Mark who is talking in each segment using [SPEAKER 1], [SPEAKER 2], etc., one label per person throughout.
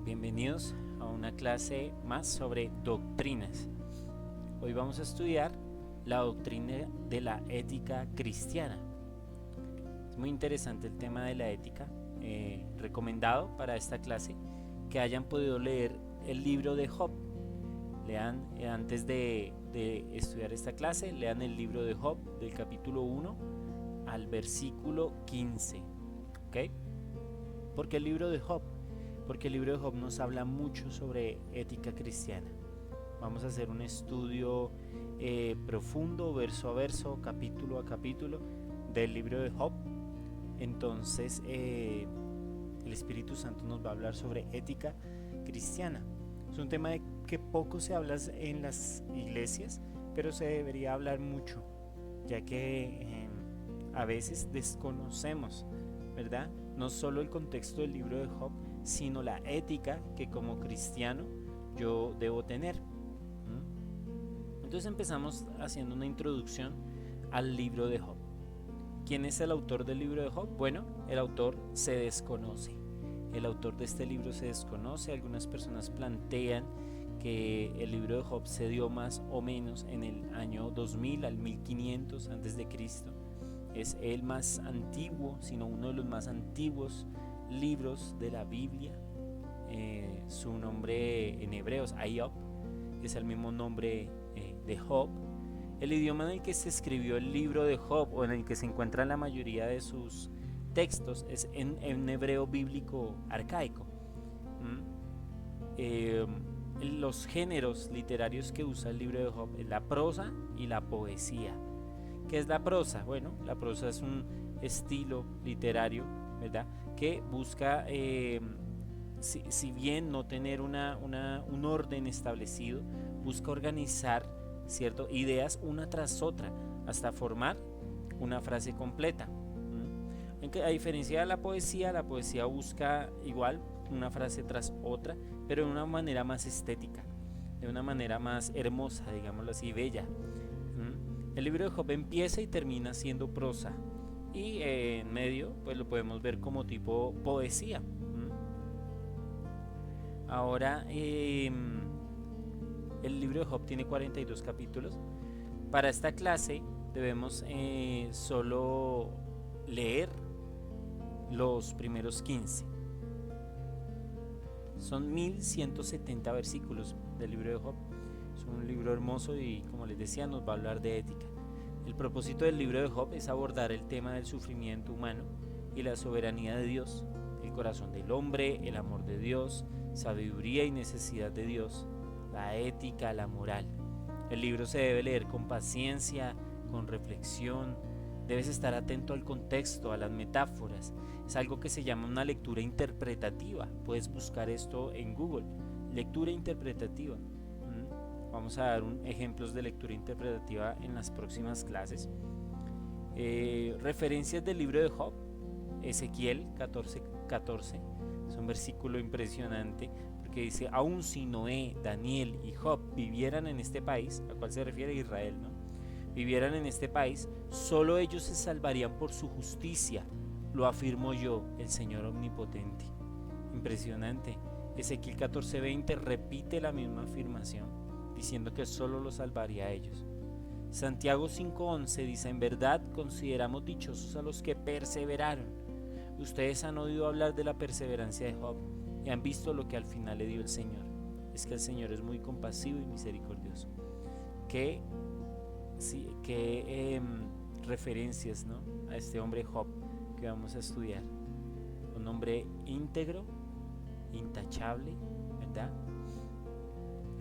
[SPEAKER 1] Bienvenidos a una clase más sobre doctrinas. Hoy vamos a estudiar la doctrina de la ética cristiana. Es muy interesante el tema de la ética. Recomendado para esta clase que hayan podido leer el libro de Job. Lean antes de estudiar esta clase, lean el libro de Job del capítulo 1 al versículo 15. ¿Ok? ¿Por qué el libro de Job? Porque el libro de Job nos habla mucho sobre ética cristiana. Vamos a hacer un estudio profundo, verso a verso, capítulo a capítulo del libro de Job. Entonces el Espíritu Santo nos va a hablar sobre ética cristiana. Es un tema de que poco se habla en las iglesias, pero se debería hablar mucho, ya que a veces desconocemos, ¿verdad? No solo el contexto del libro de Job, sino la ética que como cristiano yo debo tener. Entonces empezamos haciendo una introducción al libro de Job. ¿Quién es el autor del libro de Job? Bueno, el autor se desconoce. El autor de este libro se desconoce. Algunas personas plantean que el libro de Job se dio más o menos en el año 2000 al 1500 antes de Cristo. Es el más antiguo, sino uno de los más antiguos libros de la Biblia. Su nombre en hebreo es Ayub, que es el mismo nombre de Job. El idioma en el que se escribió el libro de Job, o en el que se encuentra la mayoría de sus textos, es en hebreo bíblico arcaico. Los géneros literarios que usa el libro de Job es la prosa y la poesía. ¿Qué es la prosa? Bueno, la prosa es un estilo literario, ¿verdad?, que busca, si bien no tener un orden establecido, busca organizar, ¿cierto?, ideas una tras otra hasta formar una frase completa. A diferencia de la poesía busca igual una frase tras otra, pero de una manera más estética, de una manera más hermosa, digámoslo así, bella. El libro de Job empieza y termina siendo prosa, y en medio pues lo podemos ver como tipo poesía. Ahora el libro de Job tiene 42 capítulos. Para esta clase debemos solo leer los primeros 15. Son 1170 versículos del libro de Job. Es un libro hermoso y, como les decía, nos va a hablar de ética. El propósito del libro de Job es abordar el tema del sufrimiento humano y la soberanía de Dios, el corazón del hombre, el amor de Dios, sabiduría y necesidad de Dios, la ética, la moral. El libro se debe leer con paciencia, con reflexión. Debes estar atento al contexto, a las metáforas. Es algo que se llama una lectura interpretativa. Puedes buscar esto en Google, lectura interpretativa. Vamos a dar ejemplos de lectura interpretativa en las próximas clases. Referencias del libro de Job. Ezequiel 14:14. Es un versículo impresionante porque dice: aun si Noé, Daniel y Job vivieran en este país, ¿a cuál se refiere? Israel, ¿no? Vivieran en este país, solo ellos se salvarían por su justicia. Lo afirmo yo, el Señor Omnipotente. Impresionante. Ezequiel 14:20 repite la misma afirmación, diciendo que solo los salvaría a ellos. Santiago 5:11 dice: en verdad consideramos dichosos a los que perseveraron. Ustedes han oído hablar de la perseverancia de Job y han visto lo que al final le dio el Señor. Es que el Señor es muy compasivo y misericordioso. Qué referencias, ¿no?, a este hombre Job que vamos a estudiar. Un hombre íntegro, intachable, ¿verdad?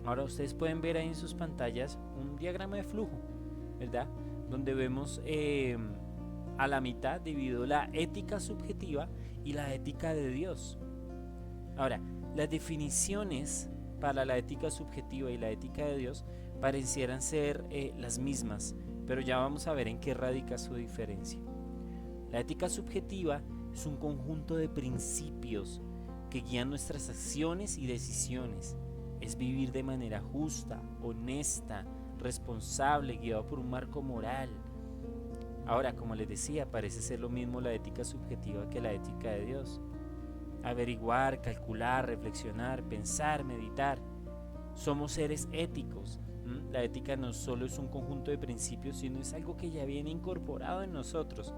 [SPEAKER 1] Ahora ustedes pueden ver ahí en sus pantallas un diagrama de flujo, ¿verdad?, donde vemos a la mitad dividido la ética subjetiva y la ética de Dios. Ahora, las definiciones para la ética subjetiva y la ética de Dios parecieran ser las mismas, pero ya vamos a ver en qué radica su diferencia. La ética subjetiva es un conjunto de principios que guían nuestras acciones y decisiones. Es vivir de manera justa, honesta, responsable, guiado por un marco moral. Ahora, como les decía, parece ser lo mismo la ética subjetiva que la ética de Dios. averiguar, calcular, reflexionar, pensar, meditar. Somos seres éticos. La ética no solo es un conjunto de principios, sino es algo que ya viene incorporado en nosotros.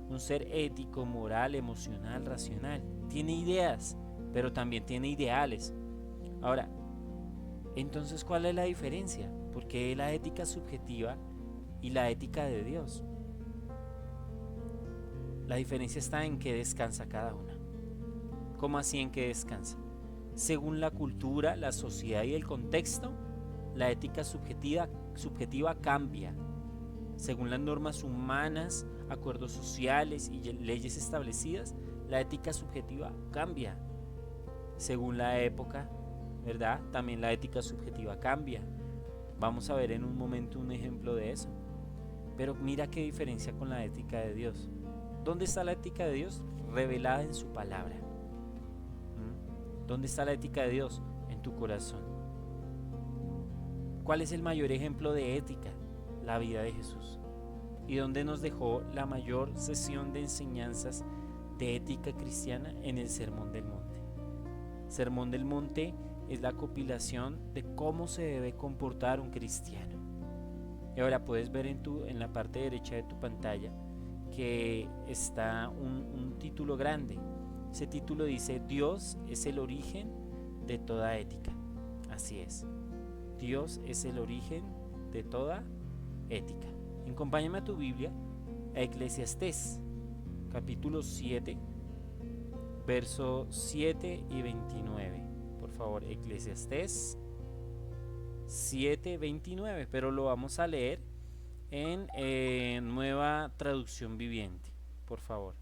[SPEAKER 1] Un ser ético, moral, emocional, racional. Tiene ideas, pero también tiene ideales. Ahora, entonces, ¿cuál es la diferencia? ¿Por qué la ética subjetiva y la ética de Dios? La diferencia está en qué descansa cada una. ¿Cómo así en qué descansa? Según la cultura, la sociedad y el contexto, la ética subjetiva cambia. Según las normas humanas, acuerdos sociales y leyes establecidas, la ética subjetiva cambia. Según la época, ¿verdad? También la ética subjetiva cambia. Vamos a ver en un momento un ejemplo de eso. Pero mira qué diferencia con la ética de Dios. ¿Dónde está la ética de Dios? Revelada en su palabra. ¿Dónde está la ética de Dios? En tu corazón. ¿Cuál es el mayor ejemplo de ética? La vida de Jesús. ¿Y dónde nos dejó la mayor sesión de enseñanzas de ética cristiana? En el Sermón del Monte. Sermón del Monte es la compilación de cómo se debe comportar un cristiano. Y ahora puedes ver en la parte derecha de tu pantalla que está un título grande. Ese título dice: Dios es el origen de toda ética. Así es. Dios es el origen de toda ética. Acompáñame a tu Biblia, a Eclesiastés, capítulo 7, versos 7 y 29. Por favor, Eclesiastés 7, 29, pero lo vamos a leer en Nueva Traducción Viviente. Por favor,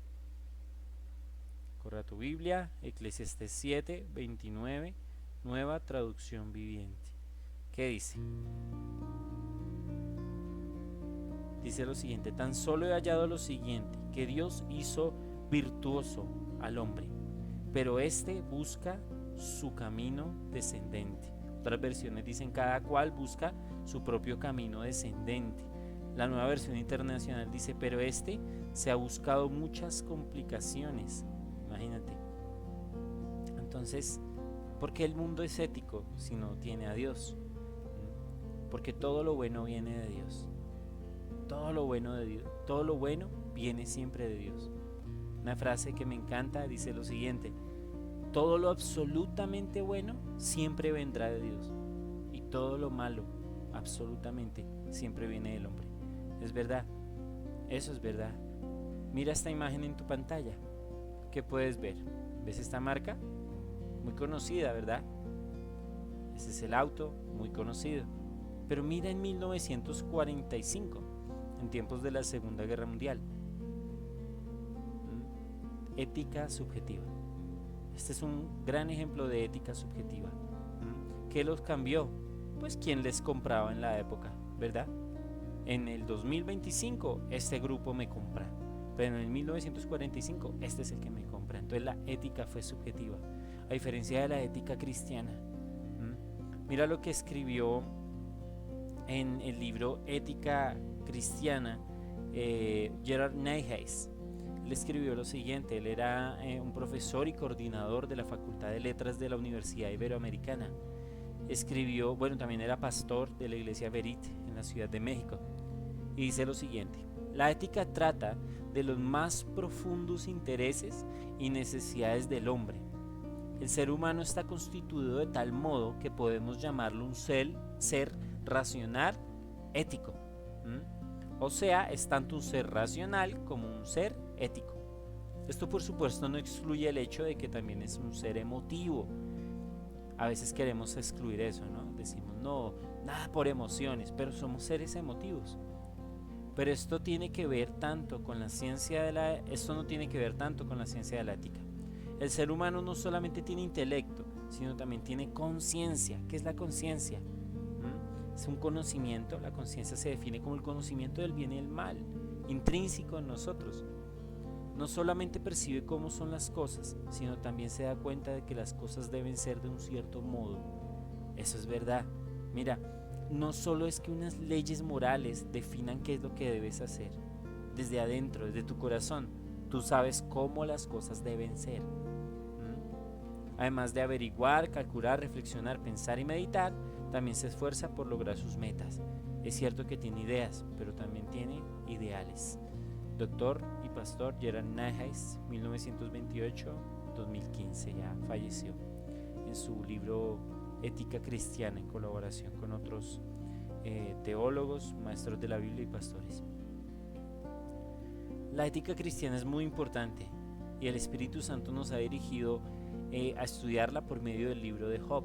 [SPEAKER 1] corre a tu Biblia, Eclesiastés 7, 29, Nueva Traducción Viviente. ¿Qué dice? Dice lo siguiente: tan solo he hallado lo siguiente, que Dios hizo virtuoso al hombre, pero éste busca su camino descendente. Otras versiones dicen: cada cual busca su propio camino descendente. La Nueva Versión Internacional dice: pero este se ha buscado muchas complicaciones. Imagínate. Entonces, ¿por qué el mundo es ético si no tiene a Dios? Porque todo lo bueno viene de Dios. Todo lo bueno de Dios, todo lo bueno viene siempre de Dios. Una frase que me encanta dice lo siguiente: todo lo absolutamente bueno siempre vendrá de Dios, y todo lo malo absolutamente siempre viene del hombre. Es verdad, eso es verdad. Mira esta imagen en tu pantalla. ¿Qué puedes ver? ¿Ves esta marca? Muy conocida, ¿verdad? Ese es el auto, muy conocido. Pero mira en 1945, en tiempos de la Segunda Guerra Mundial. Ética subjetiva. Este es un gran ejemplo de ética subjetiva. ¿Qué los cambió? Pues quien les compraba en la época, ¿verdad? En el 2025 este grupo me compra, pero en el 1945 este es el que me compra. Entonces la ética fue subjetiva, a diferencia de la ética cristiana. Mira lo que escribió en el libro Ética Cristiana Gerard Niehaus. Él escribió lo siguiente. Él era un profesor y coordinador de la Facultad de Letras de la Universidad Iberoamericana. Escribió, también era pastor de la iglesia Verite en la Ciudad de México, y dice lo siguiente: la ética trata de los más profundos intereses y necesidades del hombre. El ser humano está constituido de tal modo que podemos llamarlo un ser racional ético. O sea, es tanto un ser racional como un ser ético. Esto por supuesto no excluye el hecho de que también es un ser emotivo. A veces queremos excluir eso, ¿no? Decimos, no, nada por emociones, pero somos seres emotivos. Pero esto tiene que ver tanto con la ciencia esto no tiene que ver tanto con la ciencia de la ética. El ser humano no solamente tiene intelecto, sino también tiene conciencia. ¿Qué es la conciencia? Es un conocimiento. La conciencia se define como el conocimiento del bien y el mal, intrínseco en nosotros. No solamente percibe cómo son las cosas, sino también se da cuenta de que las cosas deben ser de un cierto modo. Eso es verdad. Mira, no solo es que unas leyes morales definan qué es lo que debes hacer. Desde adentro, desde tu corazón, tú sabes cómo las cosas deben ser. Además de averiguar, calcular, reflexionar, pensar y meditar, también se esfuerza por lograr sus metas. Es cierto que tiene ideas, pero también tiene ideales. Doctor y pastor Gerald Nähes, 1928-2015, ya falleció, en su libro Ética Cristiana, en colaboración con otros teólogos, maestros de la Biblia y pastores. La ética cristiana es muy importante y el Espíritu Santo nos ha dirigido a estudiarla por medio del libro de Job.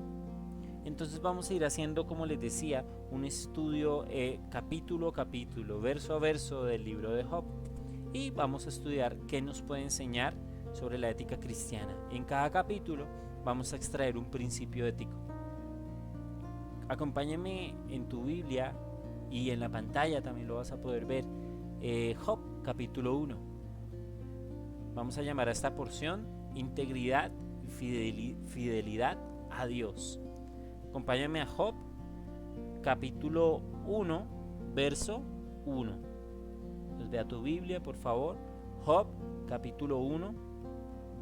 [SPEAKER 1] Entonces vamos a ir haciendo, como les decía, un estudio capítulo a capítulo, verso a verso del libro de Job, y vamos a estudiar qué nos puede enseñar sobre la ética cristiana. En cada capítulo vamos a extraer un principio ético. Acompáñame en tu Biblia y en la pantalla también lo vas a poder ver. Job capítulo 1. Vamos a llamar a esta porción integridad y fidelidad a Dios. Acompáñame a Job capítulo 1 verso 1. Entonces ve a tu Biblia, por favor. Job capítulo 1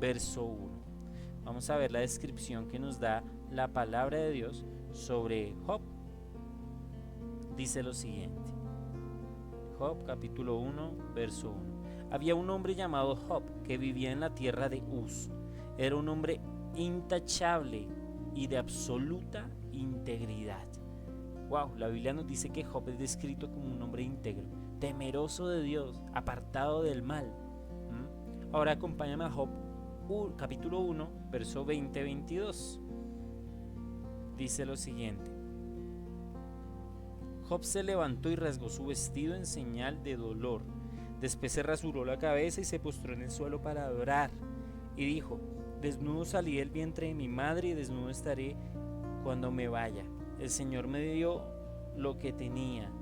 [SPEAKER 1] verso 1. Vamos a ver la descripción que nos da la palabra de Dios sobre Job. Dice lo siguiente. Job capítulo 1 verso 1. Había un hombre llamado Job que vivía en la tierra de Uz. Era un hombre intachable y de absoluta integridad. Wow, la Biblia nos dice que Job es descrito como un hombre íntegro, temeroso de Dios, apartado del mal. Ahora acompáñame a Job capítulo 1 verso 20-22. Dice lo siguiente. Job se levantó y rasgó su vestido en señal de dolor. Después se rasuró la cabeza y se postró en el suelo para adorar. Y dijo: desnudo salí del vientre de mi madre y desnudo estaré cuando me vaya. El Señor me dio lo que tenía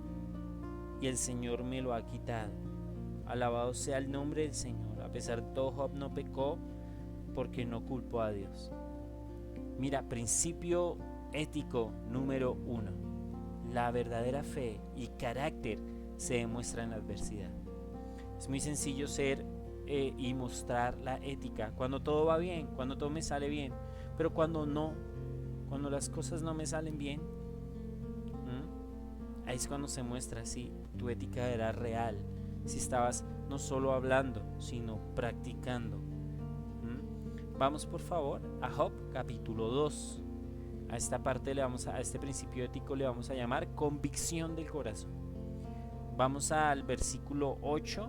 [SPEAKER 1] y el Señor me lo ha quitado. Alabado sea el nombre del Señor. A pesar de todo, Job no pecó porque no culpó a Dios. Mira, principio ético número 1. La verdadera fe y carácter se demuestra en la adversidad. Es muy sencillo ser y mostrar la ética cuando todo va bien, cuando todo me sale bien, pero cuando no, cuando las cosas no me salen bien, ahí es cuando se muestra si tu ética era real, si estabas no solo hablando, sino practicando. Vamos por favor a Job capítulo 2. A esta parte a este principio ético le vamos a llamar convicción del corazón. Vamos al versículo 8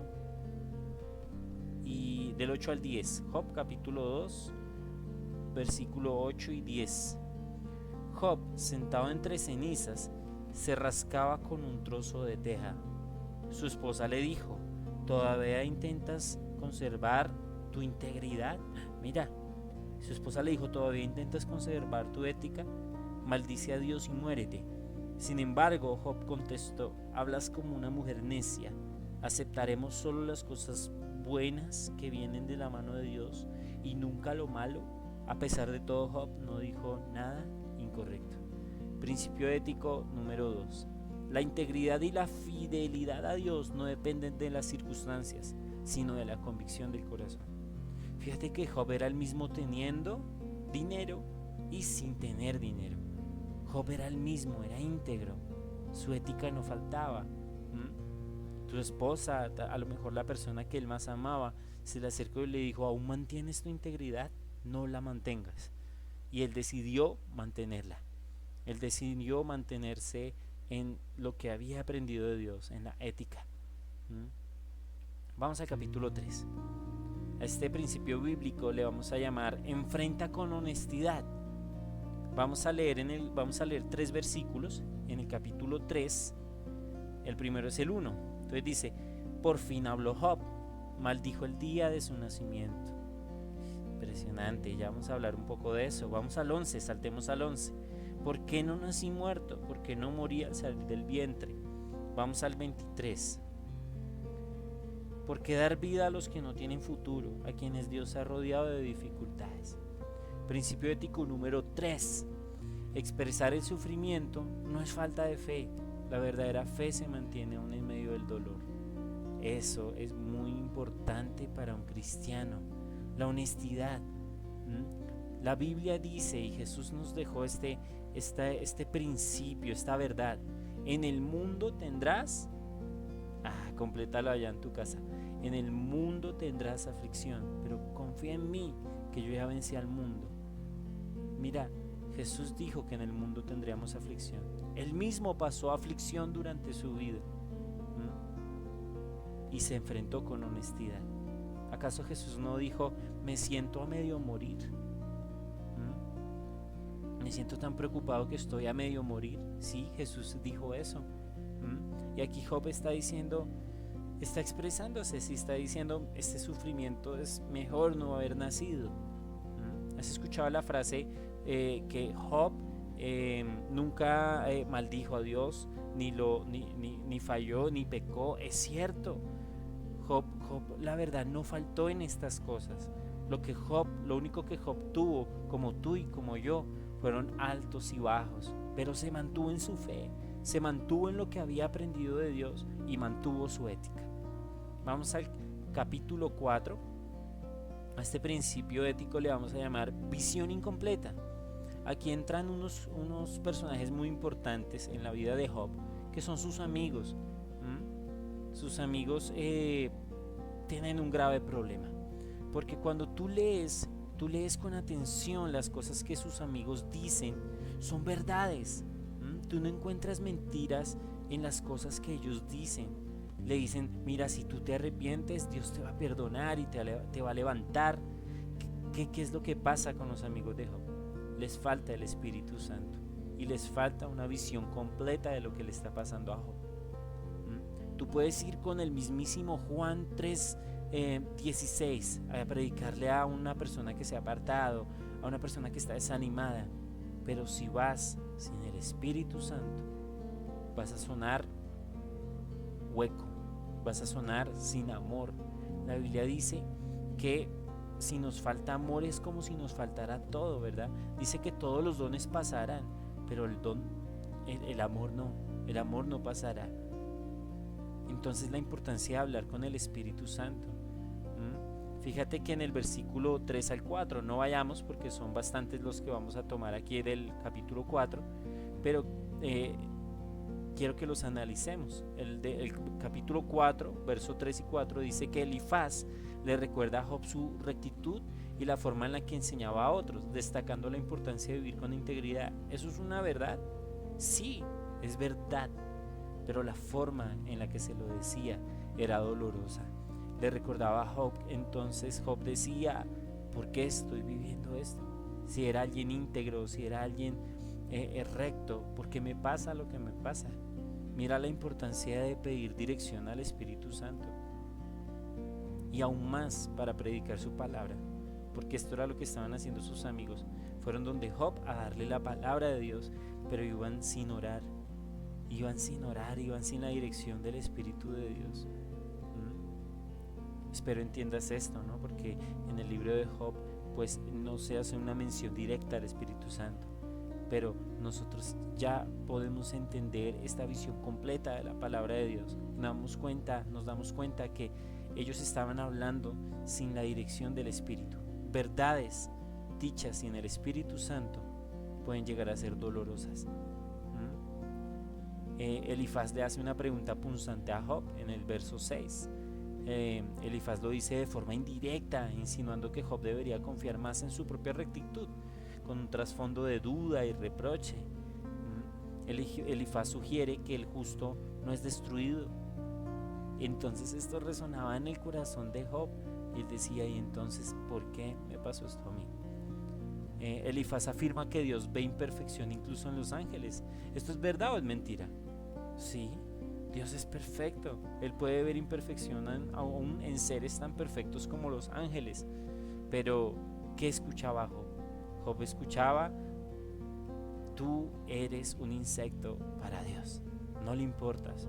[SPEAKER 1] y del 8 al 10. Job capítulo 2, versículo 8 y 10. Job, sentado entre cenizas, se rascaba con un trozo de teja. Su esposa le dijo: ¿todavía intentas conservar tu integridad? Mira, su esposa le dijo: ¿todavía intentas conservar tu ética? Maldice a Dios y muérete. Sin embargo, Job contestó: hablas como una mujer necia. ¿Aceptaremos solo las cosas buenas que vienen de la mano de Dios y nunca lo malo? A pesar de todo, Job no dijo nada incorrecto. Principio ético número 2. La integridad y la fidelidad a Dios no dependen de las circunstancias, sino de la convicción del corazón. Fíjate que Job era el mismo teniendo dinero y sin tener dinero. Job era el mismo, era íntegro, su ética no faltaba. Tu esposa, a lo mejor la persona que él más amaba, se le acercó y le dijo: ¿aún mantienes tu integridad? No la mantengas. Y él decidió mantenerla. Él decidió mantenerse en lo que había aprendido de Dios, en la ética. Vamos al capítulo 3. A este principio bíblico le vamos a llamar enfrenta con honestidad. Vamos a leer 3 versículos en el capítulo 3. El primero es el 1. Entonces dice: por fin habló Job, maldijo el día de su nacimiento. Impresionante, ya vamos a hablar un poco de eso. Vamos al 11, saltemos al 11. ¿Por qué no nací muerto? ¿Por qué no morí al salir del vientre? Vamos al 23. ¿Por qué dar vida a los que no tienen futuro, a quienes Dios ha rodeado de dificultades? Principio ético número 3. Expresar el sufrimiento no es falta de fe. La verdadera fe se mantiene aún en medio del dolor. Eso es muy importante para un cristiano. La honestidad. La Biblia dice, y Jesús nos dejó este principio, esta verdad: en el mundo tendrás, complétalo allá en tu casa, en el mundo tendrás aflicción, pero confía en mí, que yo ya vencí al mundo. Mira, Jesús dijo que en el mundo tendríamos aflicción. Él mismo pasó aflicción durante su vida, y se enfrentó con honestidad. ¿Acaso Jesús no dijo: me siento a medio morir? Me siento tan preocupado que estoy a medio morir. Sí, Jesús dijo eso. Y aquí Job está diciendo, está expresándose, sí, está diciendo: este sufrimiento es mejor no haber nacido. ¿Has escuchado la frase que Job nunca maldijo a Dios, ni falló, ni pecó? Es cierto. Job, la verdad, no faltó en estas cosas. Lo único que Job tuvo, como tú y como yo, fueron altos y bajos, pero se mantuvo en su fe, se mantuvo en lo que había aprendido de Dios y mantuvo su ética. Vamos al capítulo 4. A este principio ético le vamos a llamar visión incompleta. Aquí entran unos personajes muy importantes en la vida de Job, que son sus amigos. Sus amigos tienen un grave problema, porque cuando tú lees con atención las cosas que sus amigos dicen, son verdades. Tú no encuentras mentiras en las cosas que ellos dicen. Le dicen: mira, si tú te arrepientes, Dios te va a perdonar y te va a levantar. ¿Qué es lo que pasa con los amigos de Job? Les falta el Espíritu Santo y les falta una visión completa de lo que le está pasando a Job. Tú puedes ir con el mismísimo Juan 3:16 a predicarle a una persona que se ha apartado, a una persona que está desanimada, pero si vas sin el Espíritu Santo, vas a sonar hueco, vas a sonar sin amor. La Biblia dice que si nos falta amor es como si nos faltara todo, ¿verdad? Dice que todos los dones pasarán, pero el amor no pasará. Entonces la importancia de hablar con el Espíritu Santo. Fíjate que en el versículo 3 al 4, no vayamos porque son bastantes los que vamos a tomar aquí del capítulo 4, pero quiero que los analicemos. El capítulo 4, verso 3 y 4 dice que Elifaz le recuerda a Job su rectitud y la forma en la que enseñaba a otros, destacando la importancia de vivir con integridad. ¿Eso es una verdad? Sí, es verdad, pero la forma en la que se lo decía era dolorosa. Le recordaba a Job, entonces Job decía: ¿por qué estoy viviendo esto? Si era alguien íntegro, si era alguien recto, ¿por qué me pasa lo que me pasa? Mira la importancia de pedir dirección al Espíritu Santo, y aún más para predicar su palabra, porque esto era lo que estaban haciendo sus amigos. Fueron donde Job a darle la palabra de Dios, pero iban sin orar, iban sin la dirección del Espíritu de Dios. Espero entiendas esto, ¿no? Porque en el libro de Job pues no se hace una mención directa al Espíritu Santo, pero nosotros ya podemos entender esta visión completa de la palabra de Dios. Nos damos cuenta que ellos estaban hablando sin la dirección del Espíritu. Verdades dichas sin el Espíritu Santo pueden llegar a ser dolorosas. Elifaz le hace una pregunta punzante a Job en el verso 6. Elifaz lo dice de forma indirecta, insinuando que Job debería confiar más en su propia rectitud, con un trasfondo de duda y reproche. Elifaz sugiere que el justo no es destruido. Entonces esto resonaba en el corazón de Job y él decía: ¿y entonces por qué me pasó esto a mí? Elifaz afirma que Dios ve imperfección incluso en los ángeles. ¿Esto es verdad o es mentira? Sí, Dios es perfecto. Él puede ver imperfección aún en seres tan perfectos como los ángeles. Pero ¿qué escuchaba Job? Job escuchaba: tú eres un insecto para Dios, no le importas.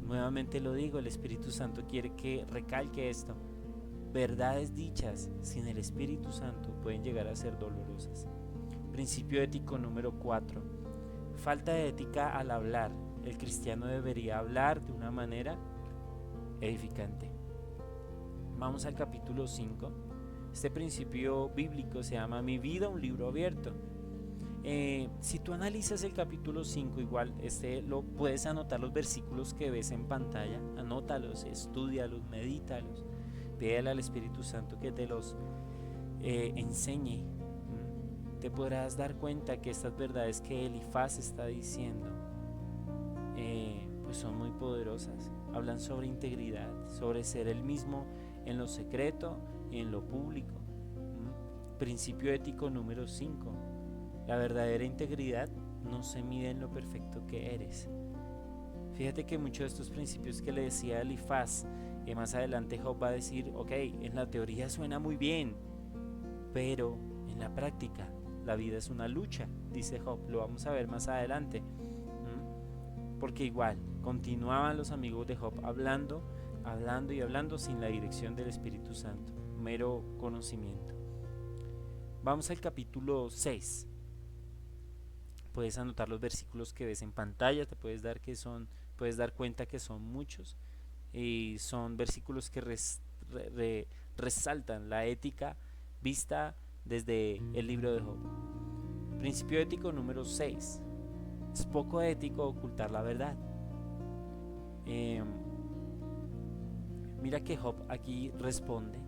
[SPEAKER 1] Nuevamente lo digo, el Espíritu Santo quiere que recalque esto. Verdades dichas sin el Espíritu Santo pueden llegar a ser dolorosas. Principio ético número 4. Falta de ética al hablar. El cristiano debería hablar de una manera edificante. Vamos al capítulo 5. Este principio bíblico se llama Mi vida, un libro abierto. Si tú analizas el capítulo 5, igual lo puedes anotar los versículos que ves en pantalla, anótalos, estúdialos, medítalos, pídele al Espíritu Santo que te los enseñe. Te podrás dar cuenta que estas verdades que Elifaz está diciendo pues son muy poderosas. Hablan sobre integridad, sobre ser el mismo en lo secreto y en lo público. Principio ético número 5. La verdadera integridad no se mide en lo perfecto que eres. Fíjate que muchos de estos principios que le decía Elifaz, más adelante Job va a decir, ok, en la teoría suena muy bien, pero en la práctica la vida es una lucha, dice Job, lo vamos a ver más adelante. Porque igual, continuaban los amigos de Job hablando y hablando sin la dirección del Espíritu Santo, mero conocimiento. Vamos al capítulo 6. Puedes anotar los versículos que ves en pantalla, te puedes dar cuenta que son muchos y son versículos que resaltan la ética vista desde el libro de Job. Principio ético número 6. Es poco ético ocultar la verdad. Mira que Job aquí responde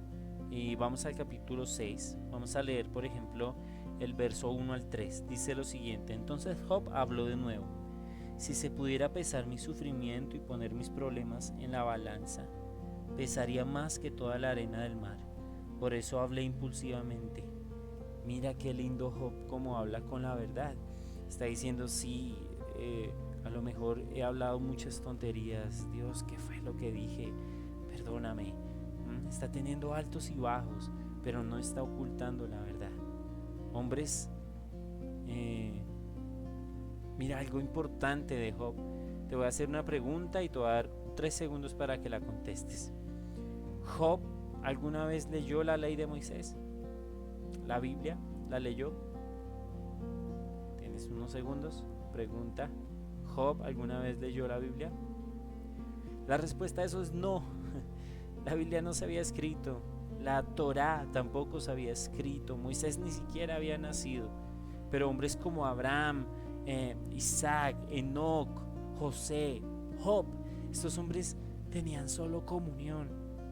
[SPEAKER 1] y vamos al capítulo 6. Vamos a leer, por ejemplo, el verso 1 al 3. Dice lo siguiente: entonces Job habló de nuevo: si se pudiera pesar mi sufrimiento y poner mis problemas en la balanza, pesaría más que toda la arena del mar. Por eso hablé impulsivamente. Mira qué lindo Job como habla con la verdad. Está diciendo, sí, a lo mejor he hablado muchas tonterías. Dios, ¿qué fue lo que dije? Perdóname. Está teniendo altos y bajos, pero no está ocultando la verdad. Hombres, mira algo importante de Job. Te voy a hacer una pregunta y te voy a dar 3 segundos para que la contestes. ¿Job alguna vez leyó la ley de Moisés? ¿La Biblia? ¿La leyó? Tienes unos segundos. Pregunta: ¿Job alguna vez leyó la Biblia? La respuesta a eso es no. La Biblia no se había escrito. La Torá tampoco se había escrito. Moisés ni siquiera había nacido. Pero hombres como Abraham, Isaac, Enoc, José, Job, estos hombres tenían solo comunión,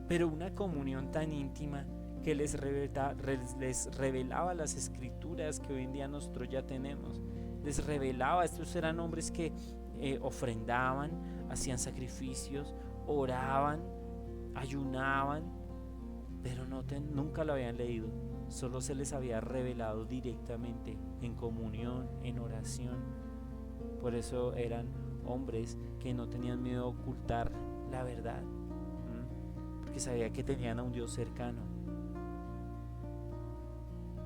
[SPEAKER 1] pero una comunión tan íntima que les revelaba las escrituras que hoy en día nosotros ya tenemos. Les revelaba. Estos eran hombres que ofrendaban, hacían sacrificios, oraban, ayunaban, pero nunca lo habían leído. Solo se les había revelado directamente en comunión, en oración. Por eso eran hombres que no tenían miedo a ocultar la verdad, porque sabía que tenían a un Dios cercano.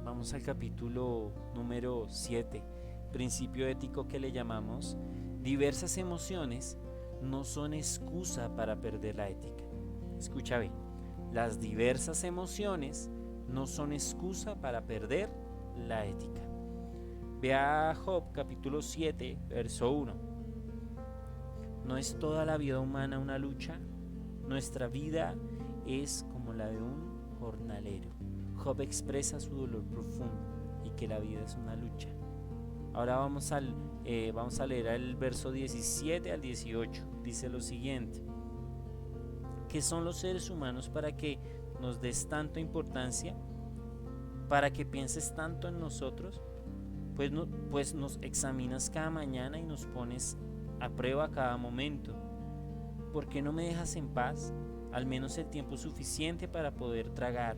[SPEAKER 1] Vamos al capítulo número 7, principio ético que le llamamos: diversas emociones no son excusa para perder la ética. Escucha bien, las diversas emociones no son excusa para perder la ética. Ve a Job capítulo 7, verso 1. ¿No es toda la vida humana una lucha? Nuestra vida es como la de un jornalero. Job expresa su dolor profundo y que la vida es una lucha. Ahora vamos a leer el verso 17 al 18. Dice lo siguiente: ¿qué son los seres humanos para que nos des tanta importancia? ¿Para que pienses tanto en nosotros? Pues nos examinas cada mañana y nos pones a prueba cada momento. ¿Por qué no me dejas en paz? Al menos el tiempo suficiente para poder tragar.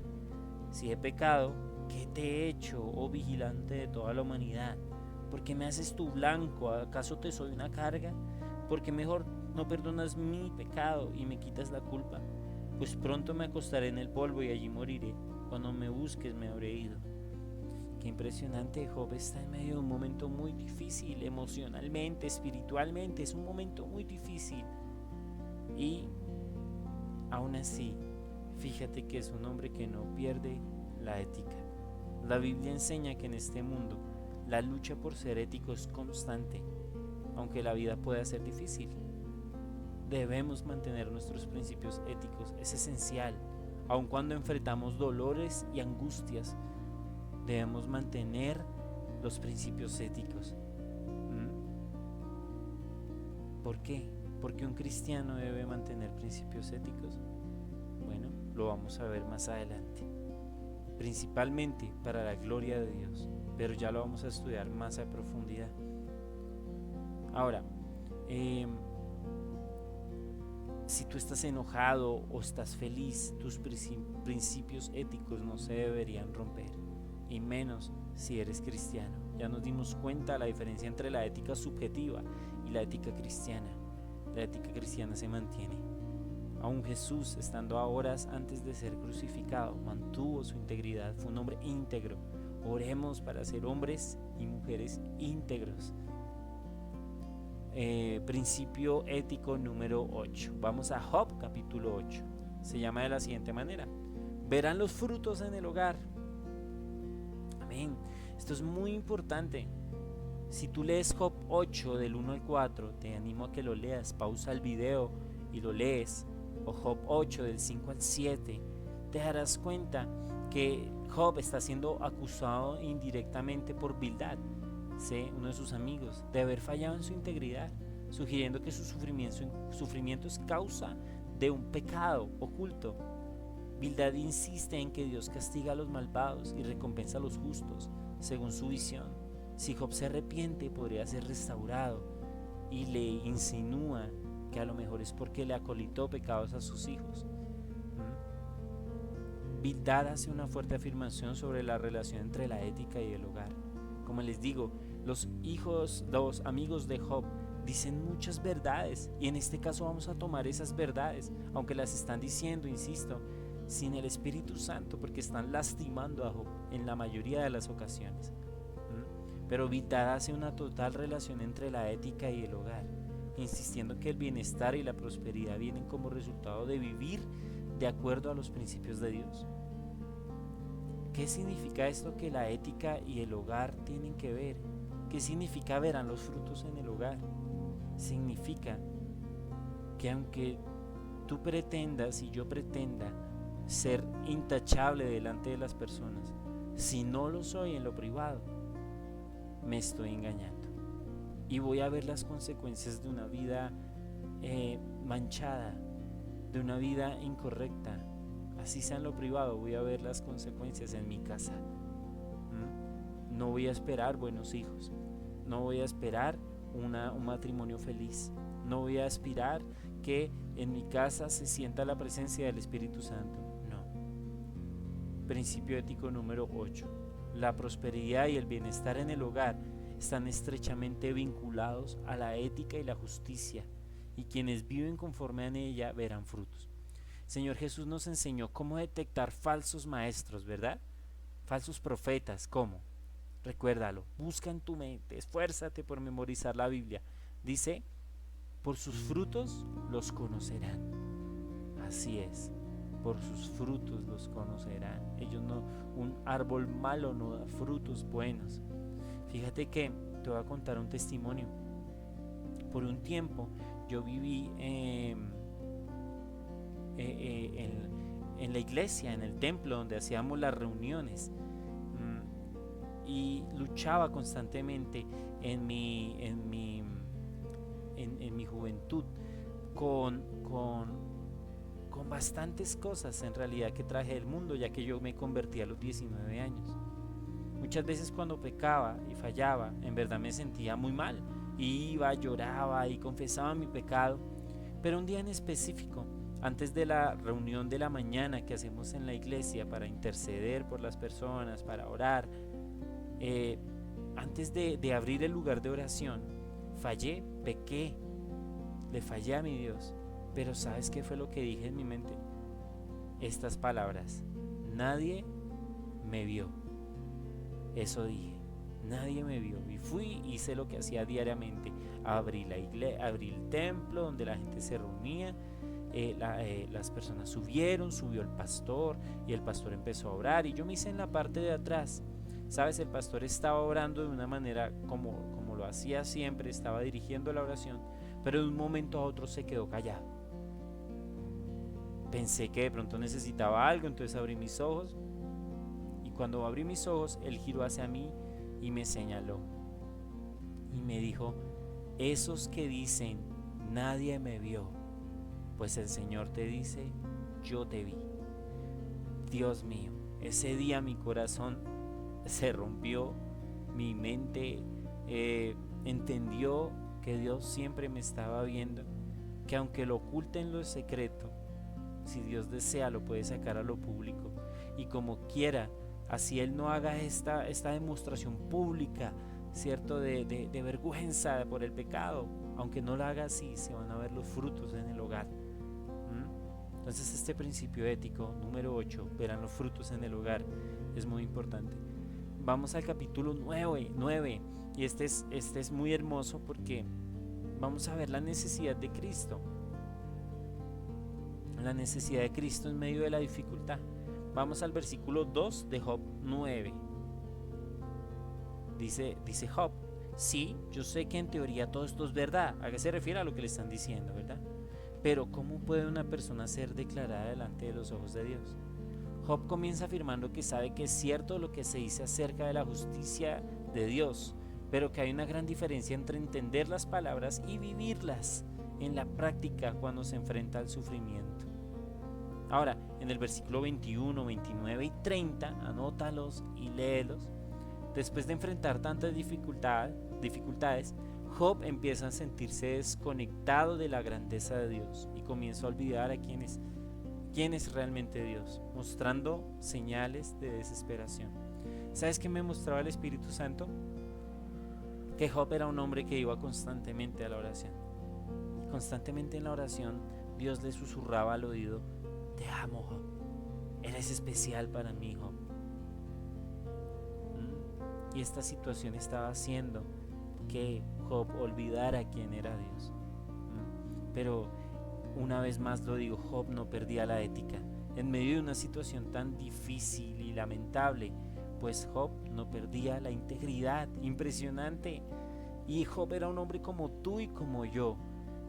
[SPEAKER 1] Si he pecado, ¿qué te he hecho, oh vigilante de toda la humanidad? ¿Por qué me haces tu blanco? ¿Acaso te soy una carga? ¿Por qué mejor no perdonas mi pecado y me quitas la culpa? Pues pronto me acostaré en el polvo y allí moriré. Cuando me busques me habré ido. Qué impresionante. Job está en medio de un momento muy difícil, emocionalmente, espiritualmente. Es un momento muy difícil. Y aún así, fíjate que es un hombre que no pierde la ética. La Biblia enseña que en este mundo la lucha por ser ético es constante, aunque la vida pueda ser difícil. Debemos mantener nuestros principios éticos, es esencial, Aun cuando enfrentamos dolores y angustias, debemos mantener los principios éticos. ¿Por qué? ¿Por qué un cristiano debe mantener principios éticos? Bueno, lo vamos a ver más adelante. Principalmente para la gloria de Dios, pero ya lo vamos a estudiar más a profundidad. Ahora, si tú estás enojado o estás feliz, tus principios éticos no se deberían romper, y menos si eres cristiano. Ya nos dimos cuenta de la diferencia entre la ética subjetiva y la ética cristiana. La ética cristiana se mantiene. Aún Jesús, estando a horas antes de ser crucificado, mantuvo su integridad, fue un hombre íntegro. Oremos para ser hombres y mujeres íntegros. Principio ético número 8. Vamos a Job capítulo 8. Se llama de la siguiente manera: verán los frutos en el hogar. Amén. Esto es muy importante. Si tú lees Job 8 del 1 al 4, te animo a que lo leas. Pausa el video y lo lees. O Job 8 del 5 al 7, te darás cuenta que Job está siendo acusado indirectamente por Bildad, uno de sus amigos, de haber fallado en su integridad, sugiriendo que su sufrimiento es causa de un pecado oculto. Bildad insiste en que Dios castiga a los malvados y recompensa a los justos, según su visión. Si Job se arrepiente, podría ser restaurado, y le insinúa que a lo mejor es porque le acolitó pecados a sus hijos. Bildad hace una fuerte afirmación sobre la relación entre la ética y el hogar. Como les digo, los amigos de Job dicen muchas verdades, y en este caso vamos a tomar esas verdades, aunque las están diciendo, insisto, sin el Espíritu Santo, porque están lastimando a Job en la mayoría de las ocasiones. Pero Bildad hace una total relación entre la ética y el hogar, insistiendo que el bienestar y la prosperidad vienen como resultado de vivir de acuerdo a los principios de Dios. ¿Qué significa esto que la ética y el hogar tienen que ver? ¿Qué significa verán los frutos en el hogar? Significa que aunque tú pretendas y yo pretenda ser intachable delante de las personas, si no lo soy en lo privado, me estoy engañando. Y voy a ver las consecuencias de una vida manchada, de una vida incorrecta. Así sea en lo privado, voy a ver las consecuencias en mi casa. No voy a esperar buenos hijos, no voy a esperar un matrimonio feliz, no voy a aspirar que en mi casa se sienta la presencia del Espíritu Santo. No. Principio ético número 8. La prosperidad y el bienestar en el hogar están estrechamente vinculados a la ética y la justicia, y quienes viven conforme a ella verán frutos. Señor Jesús nos enseñó cómo detectar falsos maestros, ¿verdad? Falsos profetas, ¿cómo? Recuérdalo, busca en tu mente, esfuérzate por memorizar la Biblia. Dice, por sus frutos los conocerán. Así es, por sus frutos los conocerán. Un árbol malo no da frutos buenos. Fíjate que te voy a contar un testimonio. Por un tiempo yo viví en la iglesia, en el templo donde hacíamos las reuniones, y luchaba constantemente en mi juventud con bastantes cosas en realidad que traje del mundo, ya que yo me convertí a los 19 años. Muchas veces cuando pecaba y fallaba, en verdad me sentía muy mal, iba, lloraba y confesaba mi pecado. Pero un día en específico, antes de la reunión de la mañana que hacemos en la iglesia para interceder por las personas, para orar, antes de abrir el lugar de oración, fallé, pequé, le fallé a mi Dios. Pero ¿sabes qué fue lo que dije en mi mente? Estas palabras: nadie me vio. Eso dije, nadie me vio. Y fui, hice lo que hacía diariamente. Abrí el templo donde la gente se reunía. Las personas subió el pastor, y el pastor empezó a orar, y yo me hice en la parte de atrás. Sabes, el pastor estaba orando de una manera como lo hacía siempre, estaba dirigiendo la oración, pero de un momento a otro se quedó callado. Pensé que de pronto necesitaba algo, entonces abrí mis ojos. Y cuando abrí mis ojos, él giró hacia mí y me señaló. Y me dijo: esos que dicen, nadie me vio, pues el Señor te dice, yo te vi. Dios mío, ese día mi corazón se rompió, mi mente entendió que Dios siempre me estaba viendo, que aunque lo oculte en lo secreto, si Dios desea lo puede sacar a lo público, y como quiera, así Él no haga esta demostración pública, ¿cierto? De vergüenza por el pecado, aunque no lo haga así, se van a ver los frutos en el hogar. Entonces este principio ético número 8, verán los frutos en el hogar, es muy importante. Vamos al capítulo 9 y este es muy hermoso porque vamos a ver la necesidad de Cristo. La necesidad de Cristo en medio de la dificultad. Vamos al versículo 2 de Job 9. Dice Job: sí, yo sé que en teoría todo esto es verdad. ¿A qué se refiere? A lo que le están diciendo, ¿verdad? Pero ¿cómo puede una persona ser declarada delante de los ojos de Dios? Job comienza afirmando que sabe que es cierto lo que se dice acerca de la justicia de Dios, pero que hay una gran diferencia entre entender las palabras y vivirlas en la práctica cuando se enfrenta al sufrimiento. Ahora, en el versículo 21, 29 y 30, anótalos y léelos. Después de enfrentar tantas dificultades, Job empieza a sentirse desconectado de la grandeza de Dios y comienza a olvidar a quién es realmente Dios, mostrando señales de desesperación. ¿Sabes qué me mostraba el Espíritu Santo? Que Job era un hombre que iba constantemente a la oración. Y constantemente en la oración Dios le susurraba al oído: te amo, Job, eres especial para mí, Job. Y esta situación estaba haciendo que Job olvidara quién era Dios. Pero una vez más lo digo, Job no perdía la ética. En medio de una situación tan difícil y lamentable, pues Job no perdía la integridad. Impresionante. Y Job era un hombre como tú y como yo,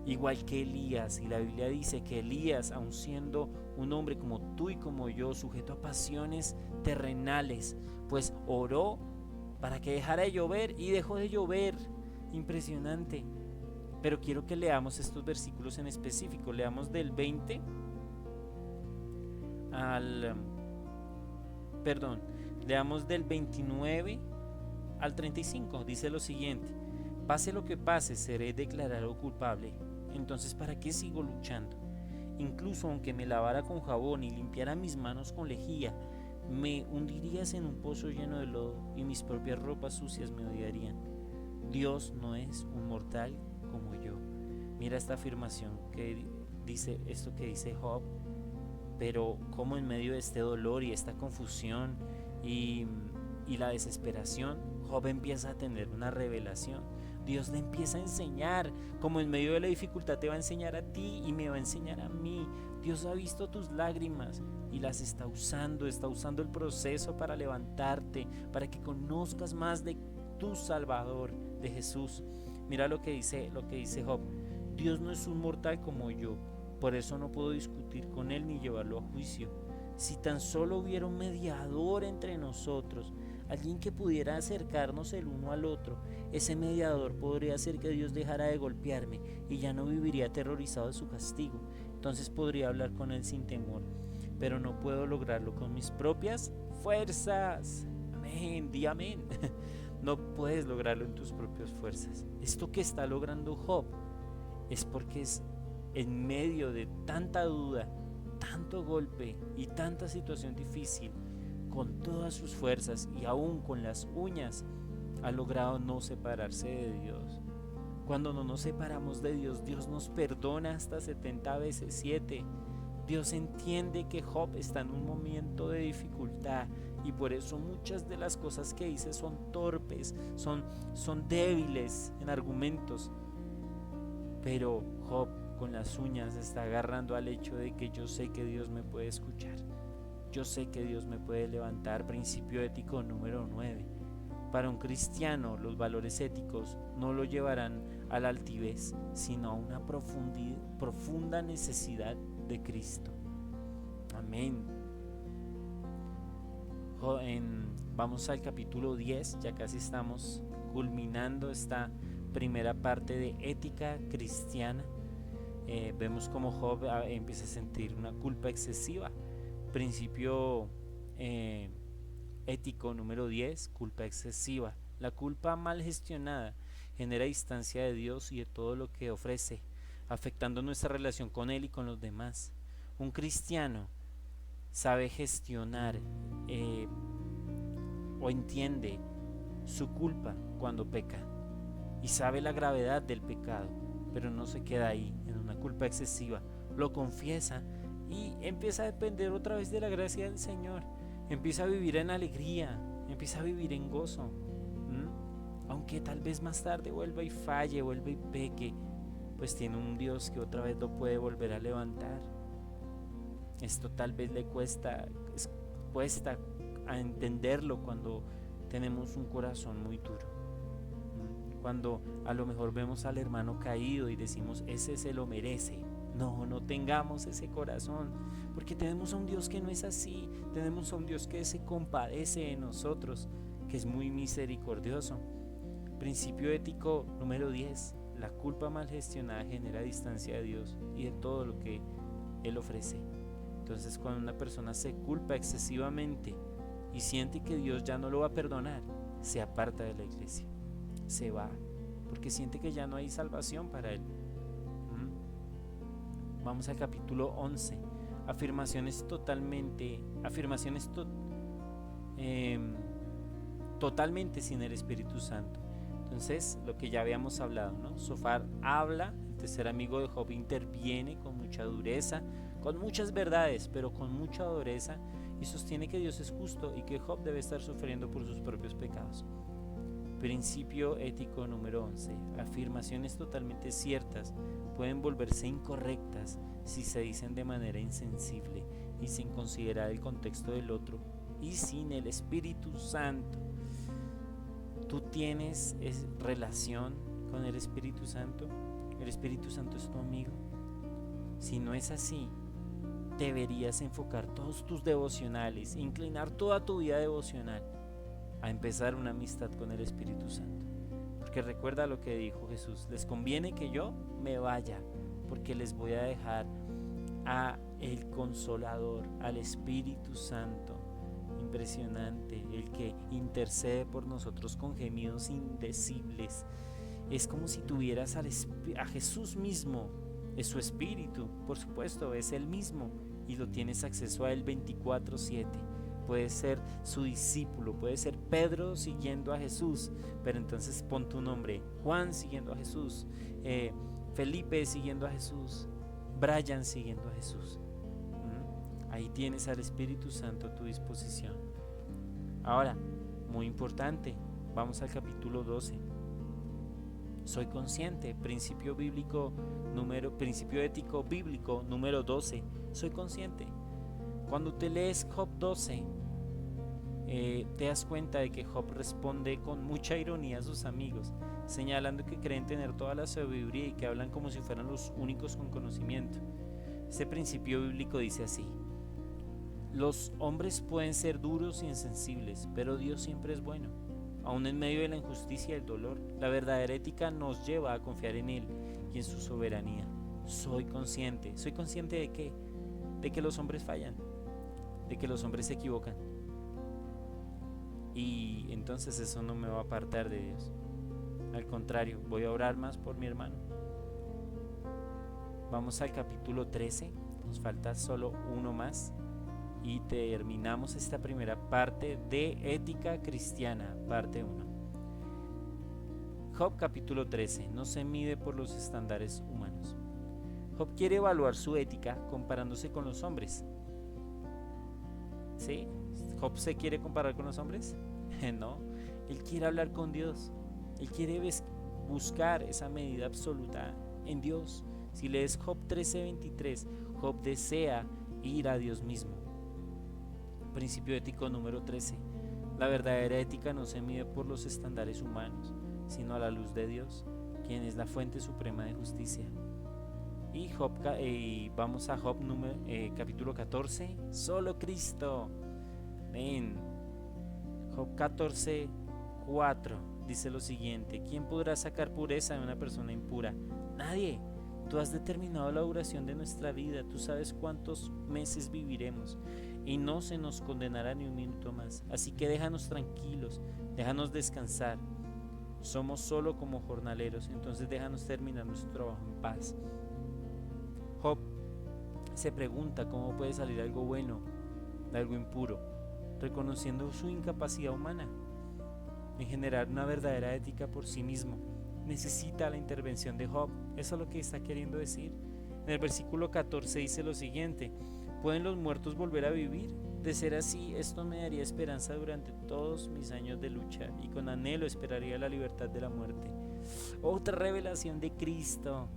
[SPEAKER 1] igual que Elías. Y la Biblia dice que Elías, aun siendo un hombre como tú y como yo, sujeto a pasiones terrenales, pues oró para que dejara de llover y dejó de llover. Impresionante. Pero quiero que leamos estos versículos en específico. Leamos del 20 leamos del 29 al 35. Dice lo siguiente: pase lo que pase, seré declarado culpable. Entonces, ¿para qué sigo luchando? Incluso aunque me lavara con jabón y limpiara mis manos con lejía, me hundirías en un pozo lleno de lodo y mis propias ropas sucias me odiarían. Dios no es un mortal como yo. Mira esta afirmación que dice esto que dice Job, pero como en medio de este dolor y esta confusión y la desesperación, Job empieza a tener una revelación. Dios le empieza a enseñar, como en medio de la dificultad te va a enseñar a ti y me va a enseñar a mí. Dios ha visto tus lágrimas y las está usando el proceso para levantarte, para que conozcas más de tu Salvador, de Jesús. Mira lo que dice Job: Dios no es un mortal como yo, por eso no puedo discutir con él ni llevarlo a juicio. Si tan solo hubiera un mediador entre nosotros, alguien que pudiera acercarnos el uno al otro, ese mediador podría hacer que Dios dejara de golpearme y ya no viviría aterrorizado de su castigo. Entonces podría hablar con él sin temor, pero no puedo lograrlo con mis propias fuerzas. Amén, di amén. No puedes lograrlo en tus propias fuerzas. Esto que está logrando Job es porque es en medio de tanta duda, tanto golpe y tanta situación difícil, con todas sus fuerzas y aún con las uñas, ha logrado no separarse de Dios. Cuando no nos separamos de Dios, Dios nos perdona hasta 70 veces 7. Dios entiende que Job está en un momento de dificultad y por eso muchas de las cosas que dice son torpes, son débiles en argumentos. Pero Job con las uñas está agarrando al hecho de que yo sé que Dios me puede escuchar. Yo sé que Dios me puede levantar. Principio ético número 9. Para un cristiano, los valores éticos no lo llevarán a la altivez, sino a una profunda necesidad de Cristo. Amén. Vamos al capítulo 10, ya casi estamos culminando esta primera parte de ética cristiana. Vemos como Job empieza a sentir una culpa excesiva. Principio ético número 10, culpa excesiva. La culpa mal gestionada genera distancia de Dios y de todo lo que ofrece, afectando nuestra relación con Él y con los demás. Un cristiano sabe gestionar o entiende su culpa cuando peca y sabe la gravedad del pecado, pero no se queda ahí en una culpa excesiva, lo confiesa y empieza a depender otra vez de la gracia del Señor, empieza a vivir en alegría, empieza a vivir en gozo, aunque tal vez más tarde vuelva y falle, vuelva y peque, pues tiene un Dios que otra vez lo puede volver a levantar. Esto tal vez le cuesta a entenderlo cuando tenemos un corazón muy duro, cuando a lo mejor vemos al hermano caído y decimos ese se lo merece. No tengamos ese corazón, porque tenemos a un Dios que no es así, tenemos a un Dios que se compadece de nosotros, que es muy misericordioso. Principio ético número 10, la culpa mal gestionada genera distancia de Dios y de todo lo que Él ofrece. Entonces, cuando una persona se culpa excesivamente y siente que Dios ya no lo va a perdonar, se aparta de la iglesia, se va, porque siente que ya no hay salvación para él. Vamos al capítulo 11, afirmaciones totalmente sin el Espíritu Santo. Entonces, lo que ya habíamos hablado, ¿no? Sofar habla, el tercer amigo de Job interviene con mucha dureza, con muchas verdades, pero con mucha dureza, y sostiene que Dios es justo y que Job debe estar sufriendo por sus propios pecados. Principio ético número 11. Afirmaciones totalmente ciertas pueden volverse incorrectas si se dicen de manera insensible y sin considerar el contexto del otro y sin el Espíritu Santo. ¿Tú tienes relación con el Espíritu Santo? ¿El Espíritu Santo es tu amigo? Si no es así, deberías enfocar todos tus devocionales, inclinar toda tu vida devocional a empezar una amistad con el Espíritu Santo. Porque recuerda lo que dijo Jesús: les conviene que yo me vaya, porque les voy a dejar a el Consolador, al Espíritu Santo, impresionante, el que intercede por nosotros con gemidos indecibles. Es como si tuvieras a Jesús mismo, es su Espíritu, por supuesto, es Él mismo, y lo tienes acceso a Él 24/7. Puedes ser su discípulo, puedes ser Pedro siguiendo a Jesús, pero entonces pon tu nombre: Juan siguiendo a Jesús, Felipe siguiendo a Jesús, Brian siguiendo a Jesús. Ahí tienes al Espíritu Santo a tu disposición. Ahora, muy importante, vamos al capítulo 12. Soy consciente, principio ético bíblico número 12. Soy consciente. Cuando te lees Job 12, te das cuenta de que Job responde con mucha ironía a sus amigos, señalando que creen tener toda la sabiduría y que hablan como si fueran los únicos con conocimiento. Este principio bíblico dice así: los hombres pueden ser duros y insensibles, pero Dios siempre es bueno. Aún en medio de la injusticia y el dolor, la verdadera ética nos lleva a confiar en Él y en su soberanía. Soy consciente ¿de qué? De que los hombres fallan, de que los hombres se equivocan, y entonces eso no me va a apartar de Dios. Al contrario, voy a orar más por mi hermano. Vamos al capítulo 13, nos falta solo uno más y terminamos esta primera parte de ética cristiana, parte 1. Job capítulo 13, no se mide por los estándares humanos. Job quiere evaluar su ética comparándose con los hombres. ¿Sí? ¿Job se quiere comparar con los hombres? No, él quiere hablar con Dios. Él quiere buscar esa medida absoluta en Dios. Si lees Job 13:23, Job desea ir a Dios mismo. Principio ético número 13. La verdadera ética no se mide por los estándares humanos, sino a la luz de Dios, quien es la fuente suprema de justicia. Y vamos a Job capítulo 14. Solo Cristo. Ven. Job 14, 4 dice lo siguiente: ¿quién podrá sacar pureza de una persona impura? Nadie. Tú has determinado la duración de nuestra vida, tú sabes cuántos meses viviremos y no se nos condenará ni un minuto más. Así que déjanos tranquilos, déjanos descansar. Somos solo como jornaleros, entonces déjanos terminar nuestro trabajo en paz. Job se pregunta cómo puede salir algo bueno de algo impuro, reconociendo su incapacidad humana en generar una verdadera ética por sí mismo. Necesita la intervención de Job. Eso es lo que está queriendo decir. En el versículo 14 dice lo siguiente: ¿pueden los muertos volver a vivir? De ser así, esto me daría esperanza durante todos mis años de lucha, y con anhelo esperaría la libertad de la muerte. Otra revelación de Cristo.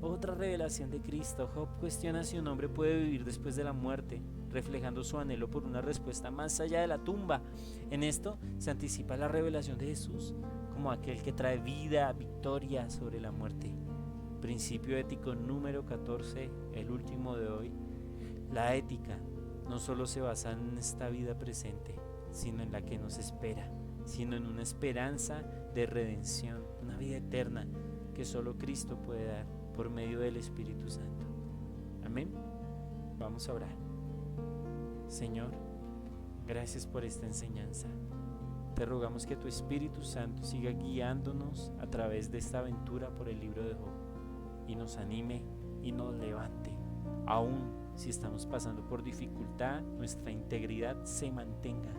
[SPEAKER 1] Otra revelación de Cristo. Job cuestiona si un hombre puede vivir después de la muerte, reflejando su anhelo por una respuesta más allá de la tumba. En esto se anticipa la revelación de Jesús como aquel que trae vida, victoria sobre la muerte. Principio ético número 14, el último de hoy. La ética no solo se basa en esta vida presente, sino en la que nos espera, sino en una esperanza de redención, una vida eterna que solo Cristo puede dar por medio del Espíritu Santo. Amén. Vamos a orar. Señor, gracias por esta enseñanza. Te rogamos que tu Espíritu Santo siga guiándonos a través de esta aventura por el libro de Job y nos anime y nos levante. Aún si estamos pasando por dificultad, nuestra integridad se mantenga.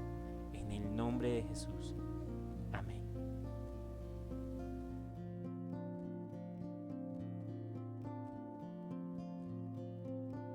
[SPEAKER 1] En el nombre de Jesús.